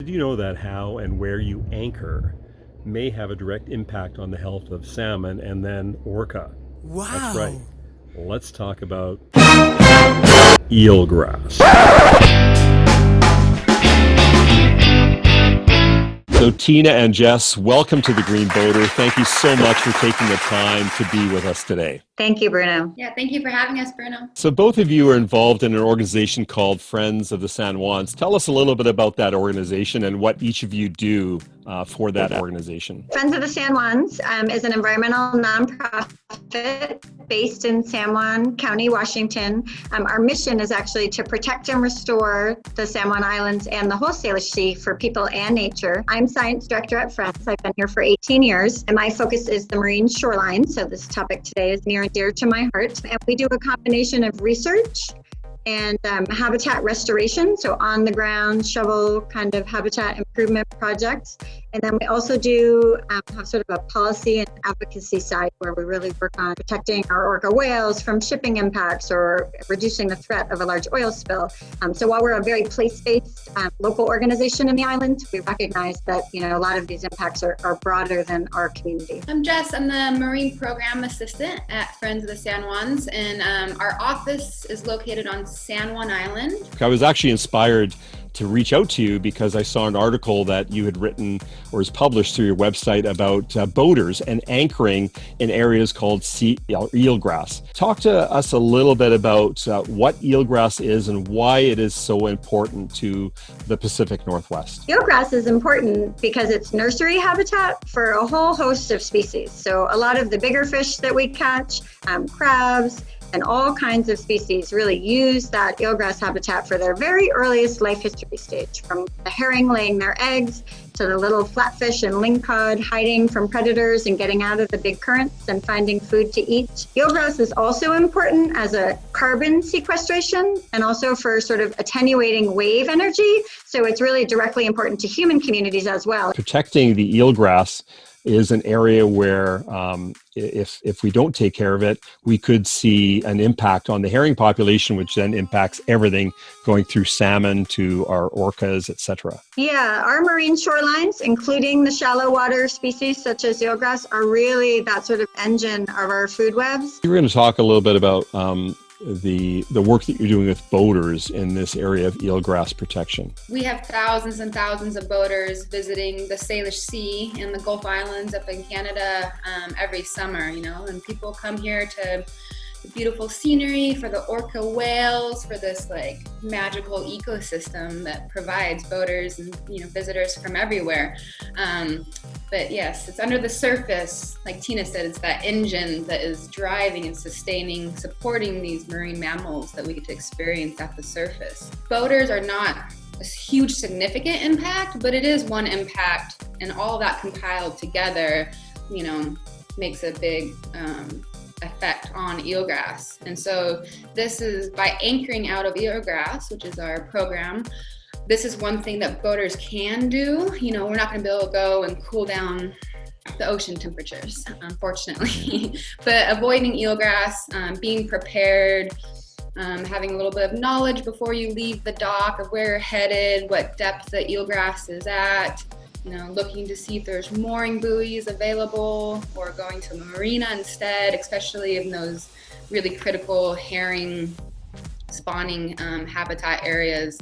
Did you know that how and where you anchor may have a direct impact on the health of salmon and then orca? Wow. That's right. Let's talk about eelgrass. So Tina and Jess, welcome to the Green Boater. Thank you so much for taking the time to be with us today. Thank you, Bruno. Yeah, thank you for having us, Bruno. So both of you are involved in an organization called Friends of the San Juans. Tell us a little bit about that organization and what each of you do for that organization. Friends of the San Juans is an environmental nonprofit based in San Juan County, Washington. Our mission is actually to protect and restore the San Juan Islands and the whole Salish Sea for people and nature. I'm science director at Friends. I've been here for 18 years, and my focus is the marine shoreline. So this topic today is near and dear to my heart. And we do a combination of research and habitat restoration, so on the ground shovel kind of habitat improvement projects. And then we also do have sort of a policy and advocacy side where we really work on protecting our orca whales from shipping impacts or reducing the threat of a large oil spill. So while we're a very place-based local organization in the islands, we recognize that a lot of these impacts are broader than our community. I'm Jess. I'm the Marine Program Assistant at Friends of the San Juans, and our office is located on San Juan Island. I was actually inspired to reach out to you because I saw an article that you had written or is published through your website about boaters and anchoring in areas called eelgrass. Talk to us a little bit about what eelgrass is and why it is so important to the Pacific Northwest. Eelgrass is important because it's nursery habitat for a whole host of species. So a lot of the bigger fish that we catch, crabs, and all kinds of species really use that eelgrass habitat for their very earliest life history stage, from the herring laying their eggs to the little flatfish and lingcod hiding from predators and getting out of the big currents and finding food to eat. Eelgrass is also important as a carbon sequestration and also for sort of attenuating wave energy. So it's really directly important to human communities as well. Protecting the eelgrass is an area where if we don't take care of it, we could see an impact on the herring population, which then impacts everything going through salmon to our orcas, etc. Yeah, our marine shorelines, including the shallow water species such as eelgrass, are really that sort of engine of our food webs. We're going to talk a little bit about the work that you're doing with boaters in this area of eelgrass protection. We have thousands and thousands of boaters visiting the Salish Sea and the Gulf Islands up in Canada every summer, and people come here to the beautiful scenery, for the orca whales, for this magical ecosystem that provides boaters and visitors from everywhere. But yes, it's under the surface. Like Tina said, it's that engine that is driving and sustaining, supporting these marine mammals that we get to experience at the surface. Boaters are not a huge significant impact, but it is one impact, and all that compiled together, makes a big effect on eelgrass. And so this is by anchoring out of eelgrass, which is our program. This is one thing that boaters can do. We're not going to be able to go and cool down the ocean temperatures, unfortunately. But avoiding eelgrass, being prepared, having a little bit of knowledge before you leave the dock of where you're headed, what depth the eelgrass is at, looking to see if there's mooring buoys available, or going to a marina instead, especially in those really critical herring spawning habitat areas.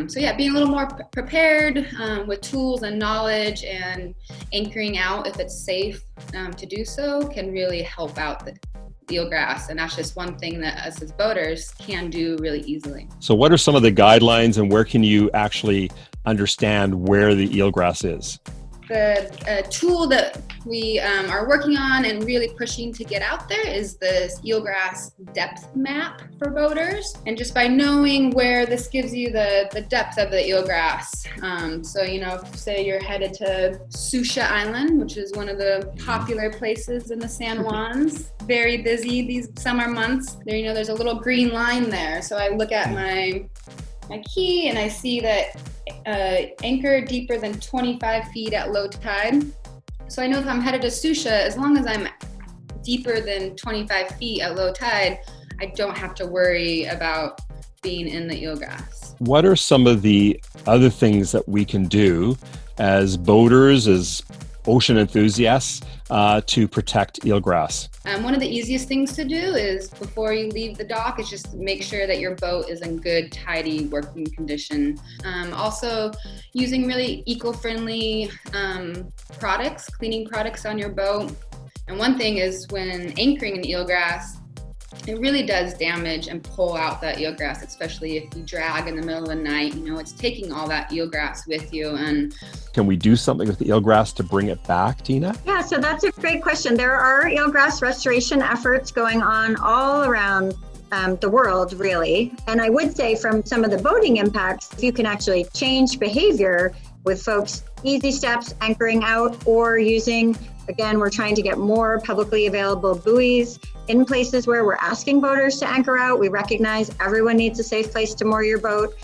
So yeah, being a little more prepared with tools and knowledge, and anchoring out if it's safe to do so can really help out the eelgrass. And that's just one thing that us as boaters can do really easily. So what are some of the guidelines, and where can you actually understand where the eelgrass is? The tool that we are working on and really pushing to get out there is this eelgrass depth map for boaters. And just by knowing where, this gives you the depth of the eelgrass. So, say you're headed to Susha Island, which is one of the popular places in the San Juans, very busy these summer months. There's a little green line there. So I look at my key and I see that anchor deeper than 25 feet at low tide. So I know if I'm headed to Susha, as long as I'm deeper than 25 feet at low tide, I don't have to worry about being in the eelgrass. What are some of the other things that we can do as boaters, as ocean enthusiasts, to protect eelgrass? One of the easiest things to do is before you leave the dock is just make sure that your boat is in good, tidy working condition. Also using really eco-friendly products, cleaning products on your boat. And one thing is when anchoring in eelgrass, it really does damage and pull out that eelgrass, especially if you drag in the middle of the night. You know, it's taking all that eelgrass with you. And can we do something with the eelgrass to bring it back, Tina? Yeah, so that's a great question. There are eelgrass restoration efforts going on all around the world, really. And I would say from some of the boating impacts, if you can actually change behavior with folks, easy steps, anchoring out, or using, again, we're trying to get more publicly available buoys in places where we're asking boaters to anchor out. We recognize everyone needs a safe place to moor your boat,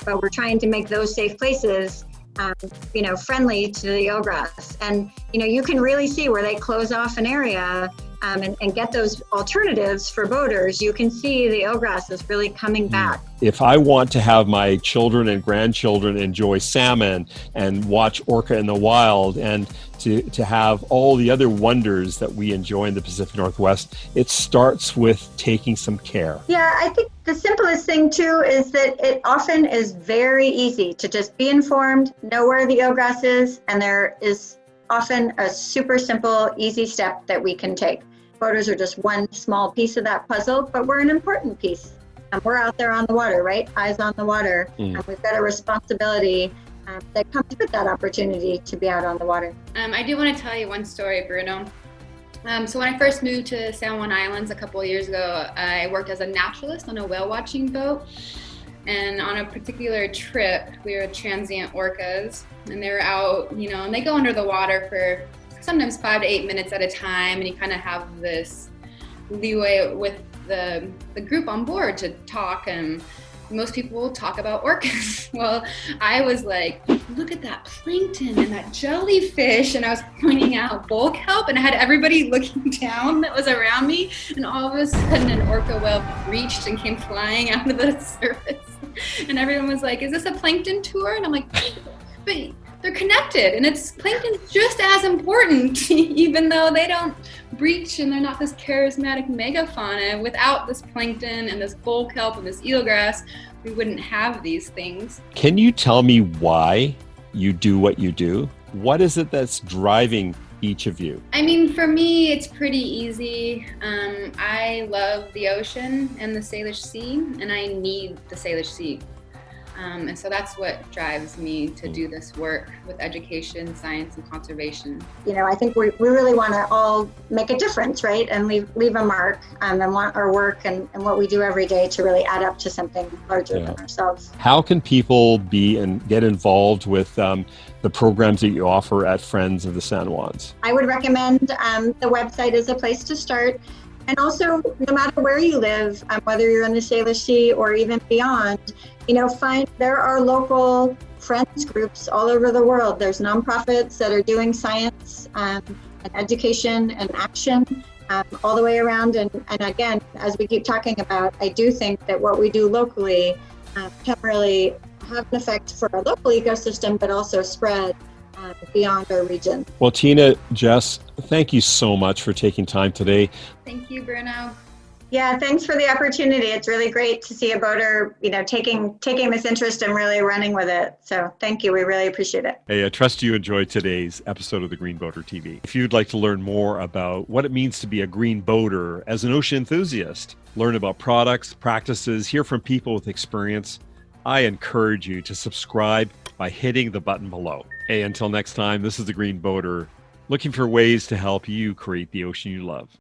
but we're trying to make those safe places friendly to the eelgrass. And, you can really see where they close off an area and get those alternatives for boaters. You can see the eelgrass is really coming back. If I want to have my children and grandchildren enjoy salmon and watch orca in the wild and to have all the other wonders that we enjoy in the Pacific Northwest, it starts with taking some care. Yeah, I think the simplest thing too is that it often is very easy to just be informed, know where the eelgrass is, and there is often a super simple, easy step that we can take. Boaters are just one small piece of that puzzle, but we're an important piece. We're out there on the water, right? Eyes on the water. And we've got a responsibility that comes with that opportunity to be out on the water. I do want to tell you one story, Bruno. So when I first moved to San Juan Islands a couple of years ago, I worked as a naturalist on a whale watching boat. And on a particular trip, we were transient orcas, and they were out, and they go under the water for sometimes 5 to 8 minutes at a time, and you kind of have this leeway with the group on board to talk, and most people will talk about orcas. Well, I was like, look at that plankton and that jellyfish, and I was pointing out bull kelp, and I had everybody looking down that was around me, and all of a sudden an orca whale reached and came flying out of the surface, and everyone was like, is this a plankton tour? And I'm like, but they're connected, and plankton's just as important, even though they don't breach and they're not this charismatic megafauna. Without this plankton and this bull kelp and this eelgrass, we wouldn't have these things. Can you tell me why you do what you do? What is it that's driving each of you? I mean, for me, it's pretty easy. I love the ocean and the Salish Sea, and I need the Salish Sea. And so that's what drives me to do this work with education, science, and conservation. I think we really want to all make a difference, right? And leave a mark, and want our work and what we do every day to really add up to something larger than ourselves. How can people be and get involved with the programs that you offer at Friends of the San Juans? I would recommend the website as a place to start. And also, no matter where you live, whether you're in the Salish Sea or even beyond, there are local friends groups all over the world. There's nonprofits that are doing science and education and action all the way around. And again, as we keep talking about, I do think that what we do locally can really have an effect for our local ecosystem, but also spread beyond our region. Well, Tina, Jess, thank you so much for taking time today. Thank you, Bruno. Yeah, thanks for the opportunity. It's really great to see a boater, taking this interest and really running with it. So thank you. We really appreciate it. Hey, I trust you enjoyed today's episode of the Green Boater TV. If you'd like to learn more about what it means to be a green boater as an ocean enthusiast, learn about products, practices, hear from people with experience, I encourage you to subscribe by hitting the button below. Hey, until next time, this is the Green Boater, looking for ways to help you create the ocean you love.